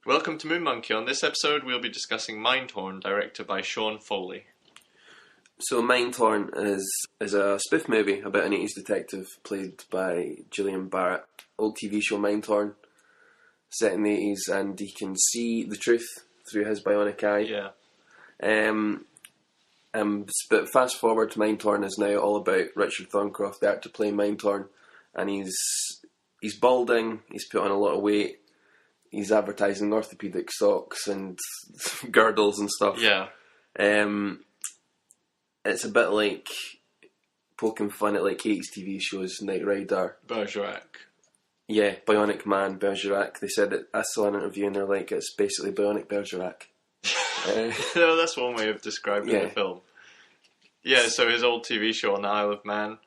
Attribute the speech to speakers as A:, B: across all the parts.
A: Welcome to Moon Monkey. On this episode, we'll be discussing Mindhorn, directed by Sean Foley.
B: So Mindhorn is a spoof movie about an 80s detective played by Julian Barratt. Old TV show Mindhorn, set in the 80s, and he can see the truth through his bionic eye.
A: Yeah.
B: But fast forward, Mindhorn is now all about Richard Thorncroft, the actor playing Mindhorn, and he's balding, he's put on a lot of weight, he's advertising orthopaedic socks and girdles and stuff.
A: Yeah.
B: It's a bit like poking fun at like 80s TV shows, Knight Rider.
A: Bergerac.
B: Yeah, Bionic Man, Bergerac. They said that I saw an interview and they're like, it's basically Bionic Bergerac.
A: No, that's one way of describing the film. Yeah, so his old TV show on the Isle of Man.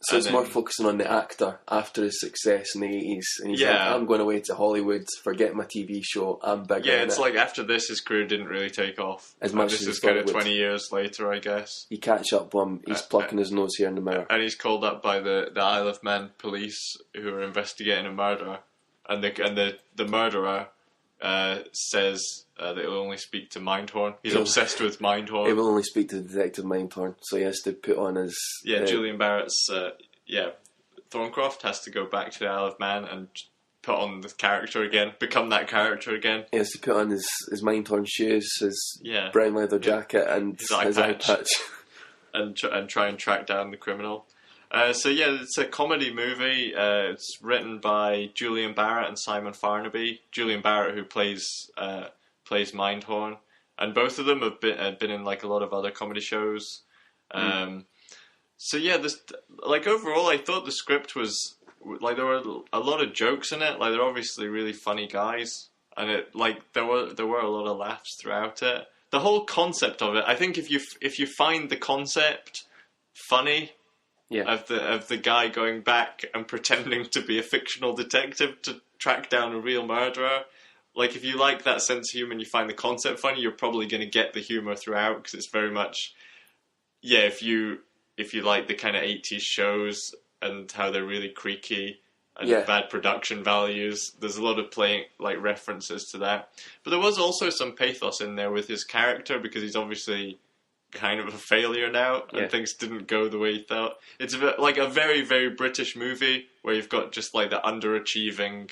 B: So it's more focusing on the actor after his success in the 80s. And he's like, I'm going away to Hollywood, forget my TV show, I'm bigger.
A: Yeah, it's like after this, his career didn't really take off.
B: As much
A: this
B: as
A: is kind of 20 years later, I guess.
B: You catch up with him, he's plucking his nose here in the mirror.
A: And he's called up by the Isle of Man police who are investigating a murder. And the murderer says that he'll only speak to Mindhorn. He's obsessed with Mindhorn.
B: He will only speak to Detective Mindhorn, so he has to put on his...
A: Julian Barratt's... Thorncroft has to go back to the Isle of Man and put on the character again, become that character again.
B: He has to put on his Mindhorn shoes, his brown leather jacket, and his eye patch.
A: and try and track down the criminal. It's a comedy movie. It's written by Julian Barratt and Simon Farnaby. Julian Barratt, who plays Mindhorn, and both of them have been in like a lot of other comedy shows. Overall, I thought the script was like there were a lot of jokes in it. Like they're obviously really funny guys, and there were a lot of laughs throughout it. The whole concept of it, I think, if you find the concept funny. Yeah. Of the guy going back and pretending to be a fictional detective to track down a real murderer. Like, if you like that sense of humour and you find the concept funny, you're probably going to get the humour throughout, because it's very much... Yeah, if you like the kind of 80s shows and how they're really creaky and bad production values, there's a lot of references to that. But there was also some pathos in there with his character, because he's obviously... kind of a failure now, and things didn't go the way he thought. It's like a very, very British movie where you've got just like the underachieving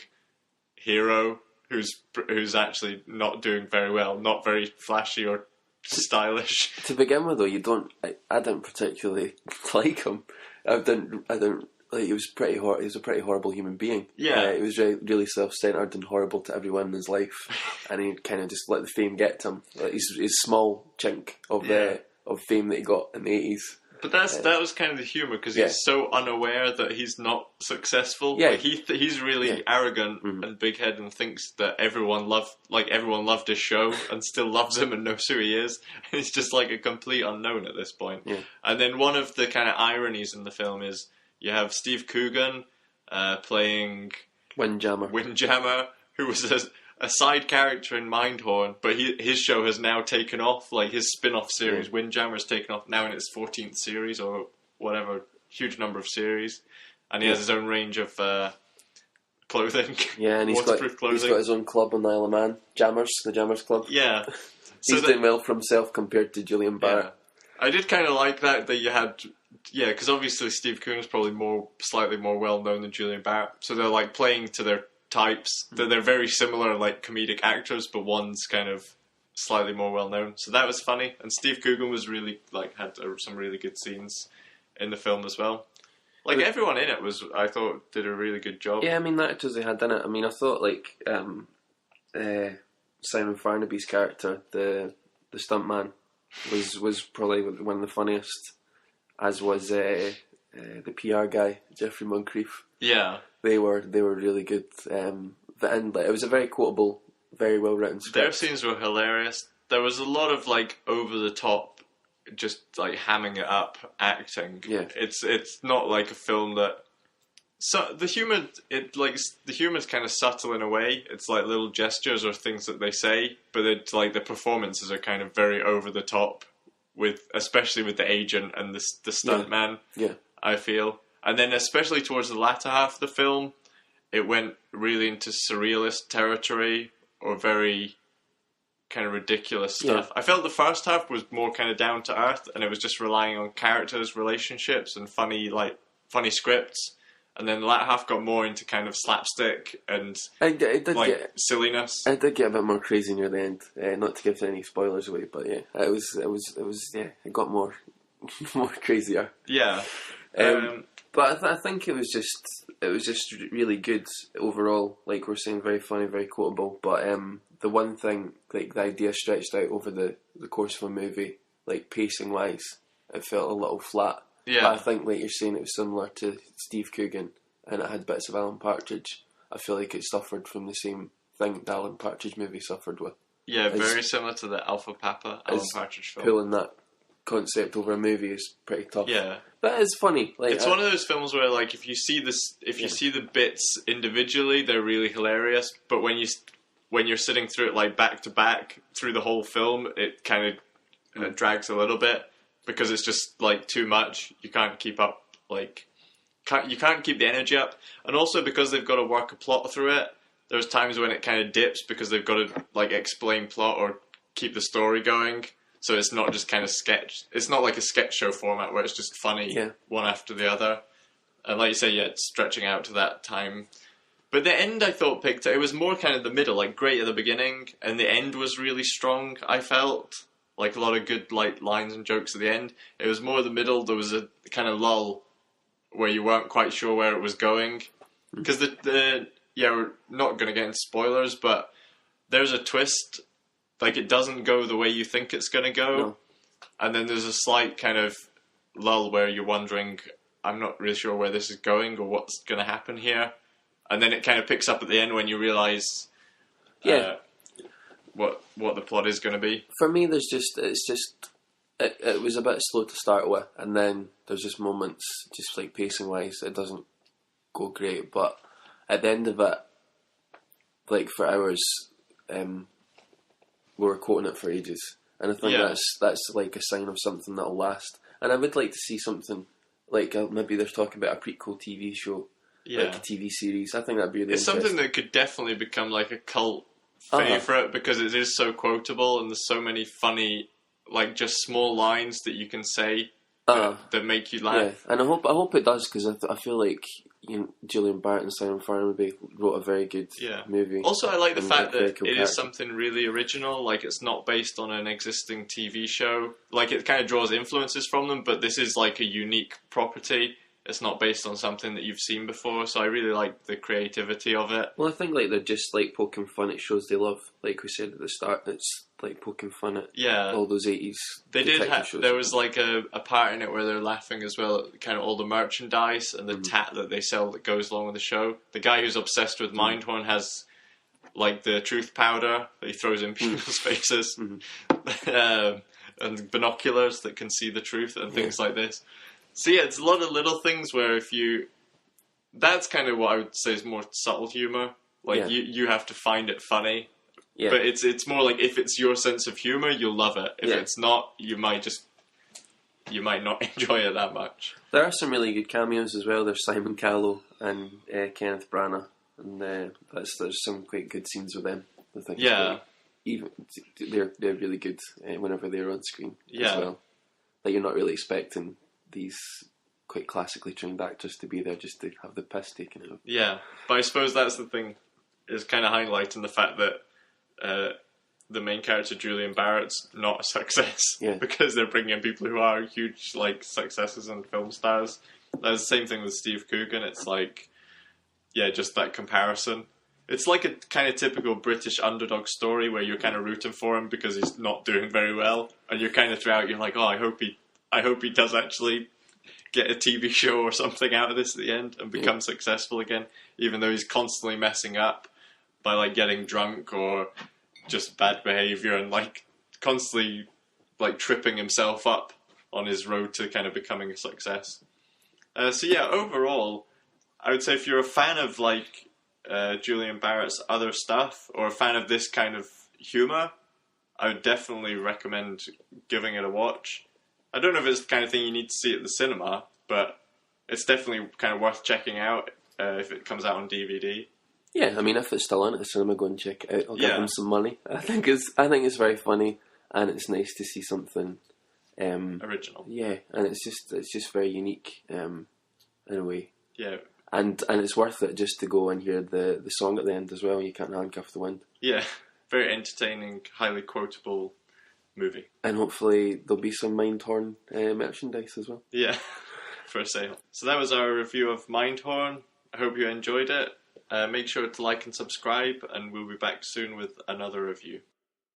A: hero who's actually not doing very well, not very flashy or stylish.
B: To begin with, though, I didn't particularly like him. I didn't like. He was He was a pretty horrible human being.
A: Yeah,
B: he was really self-centered and horrible to everyone in his life, and he kind of just let the fame get to him. Like his small chink of fame that he got in the 80s.
A: But that was kind of the humour, because he's so unaware that he's not successful.
B: Yeah.
A: Like he's really arrogant and big-headed and thinks that everyone loved his show and still loves him and knows who he is. And he's just like a complete unknown at this point. Yeah. And then one of the kind of ironies in the film is you have Steve Coogan playing... Windjammer, who was a side character in Mindhorn, but his show has now taken off. Like his spin-off series, Windjammer, has taken off now in its 14th series or whatever, huge number of series, and he has his own range of clothing.
B: Yeah, and he's got his own club on the Isle of Man, the Jammers Club.
A: Yeah,
B: he's doing well for himself compared to Julian Barratt.
A: Yeah. I did kind of like that you had. Yeah, because obviously Steve Coogan's probably slightly more well known than Julian Barratt, so they're like playing to their types. They're very similar, like comedic actors, but one's kind of slightly more well known. So that was funny, and Steve Coogan was really had some really good scenes in the film as well. Like everyone in it I thought did a really good job.
B: Yeah, I mean the actors they had in it. I mean, I thought Simon Farnaby's character, the stuntman, was probably one of the funniest, as was the PR guy, Jeffrey Moncrief.
A: Yeah.
B: They were really good. And it was a very quotable, very well written script.
A: Their scenes were hilarious. There was a lot of over the top, just hamming it up acting. Yeah. It's not like a film that. So the humor's kind of subtle in a way. It's like little gestures or things that they say, but it's like the performances are kind of very over the top, especially with the agent and the stuntman. Yeah. I feel. And then especially towards the latter half of the film, it went really into surrealist territory or very kind of ridiculous stuff. I felt the first half was more kind of down to earth, and it was just relying on characters, relationships, and funny scripts. And then the latter half got more into kind of slapstick and silliness.
B: It did get a bit more crazy near the end. Not to give any spoilers away, but yeah, it got more crazier.
A: Yeah.
B: But I think it was just really good overall. Like we're saying, very funny, very quotable. But the one thing, like the idea stretched out over the course of a movie, like pacing wise, it felt a little flat.
A: Yeah.
B: But I think, like you're saying, it was similar to Steve Coogan, and it had bits of Alan Partridge. I feel like it suffered from the same thing the Alan Partridge movie suffered with.
A: Yeah, very similar to the Alpha Papa Alan Partridge film.
B: Pulling that concept over a movie is pretty tough.
A: Yeah,
B: that is funny. Like,
A: it's one of those films where, like, if you see the bits individually, they're really hilarious. But when you're sitting through it like back to back through the whole film, it kind of drags a little bit because it's just like too much. You can't keep up. You can't keep the energy up, and also because they've got to work a plot through it. There's times when it kind of dips because they've got to like explain plot or keep the story going. So it's not just kind of sketch. It's not like a sketch show format where it's just funny one after the other. And like you say, it's stretching out to that time. But the end, I thought, picked it. It was more kind of the middle, like great at the beginning, and the end was really strong. I felt like a lot of good like lines and jokes at the end. It was more the middle. There was a kind of lull where you weren't quite sure where it was going because we're not going to get into spoilers, but there's a twist. Like, it doesn't go the way you think it's going to go.
B: No.
A: And then there's a slight kind of lull where you're wondering, I'm not really sure where this is going or what's going to happen here. And then it kind of picks up at the end when you realise what the plot is going to be.
B: For me, it was a bit slow to start with, and then there's just moments, just like pacing-wise, it doesn't go great. But at the end of it, like for hours, we were quoting it for ages, and I think that's like a sign of something that'll last. And I would like to see something like maybe they're talking about a prequel TV show, like a TV series. I think that'd be really
A: something that could definitely become like a cult favourite because it is so quotable and there's so many funny, like just small lines that you can say that make you laugh.
B: Yeah, and I hope it does because I feel like Julian Barratt and Simon Farnaby wrote a very good movie.
A: Also, I like the fact that it is something really original. Like, it's not based on an existing TV show. Like, it kind of draws influences from them, but this is like a unique property. It's not based on something that you've seen before, so I really like the creativity of it.
B: Well, I think like they're just like poking fun at shows they love. Like we said at the start, it's like poking fun at all those 80s
A: They did
B: shows.
A: There was like a part in it where they're laughing as well at kind of all the merchandise and the tat that they sell that goes along with the show. The guy who's obsessed with Mindhorn has like the truth powder that he throws in people's faces and binoculars that can see the truth and things like this. So yeah, it's a lot of little things where that's kind of what I would say is more subtle humour. Like you have to find it funny. Yeah. But it's more like if it's your sense of humour, you'll love it. If it's not, you might not enjoy it that much.
B: There are some really good cameos as well. There's Simon Callow and Kenneth Branagh, and there's some quite good scenes with them. I think. Yeah. Even they're really good whenever they're on screen as well. Like you're not really expecting these quite classically trained actors to be there just to have the piss taken out of.
A: Yeah, but I suppose that's the thing, is kind of highlighting the fact that the main character, Julian Barratt's not a success because they're bringing in people who are huge like successes and film stars. That's the same thing with Steve Coogan. It's like, just that comparison. It's like a kind of typical British underdog story where you're kind of rooting for him because he's not doing very well, and you're kind of throughout you're like, oh, I hope he does actually get a TV show or something out of this at the end and become successful again, even though he's constantly messing up by like getting drunk or just bad behaviour and like constantly like tripping himself up on his road to kind of becoming a success. Overall, I would say if you're a fan of like Julian Barratt's other stuff or a fan of this kind of humour, I would definitely recommend giving it a watch. I don't know if it's the kind of thing you need to see at the cinema, but it's definitely kind of worth checking out if it comes out on DVD.
B: Yeah, I mean, if it's still on at the cinema, go and check it out. I'll give
A: Yeah.
B: them some money. I think it's very funny, and it's nice to see something
A: Original.
B: Yeah, and it's just very unique in a way.
A: Yeah.
B: And it's worth it just to go and hear the song at the end as well. You can't handcuff the wind.
A: Yeah, very entertaining, highly quotable movie.
B: And hopefully there'll be some Mindhorn merchandise as well.
A: Yeah, for sale. So that was our review of Mindhorn. I hope you enjoyed it. Make sure to like and subscribe, and we'll be back soon with another review.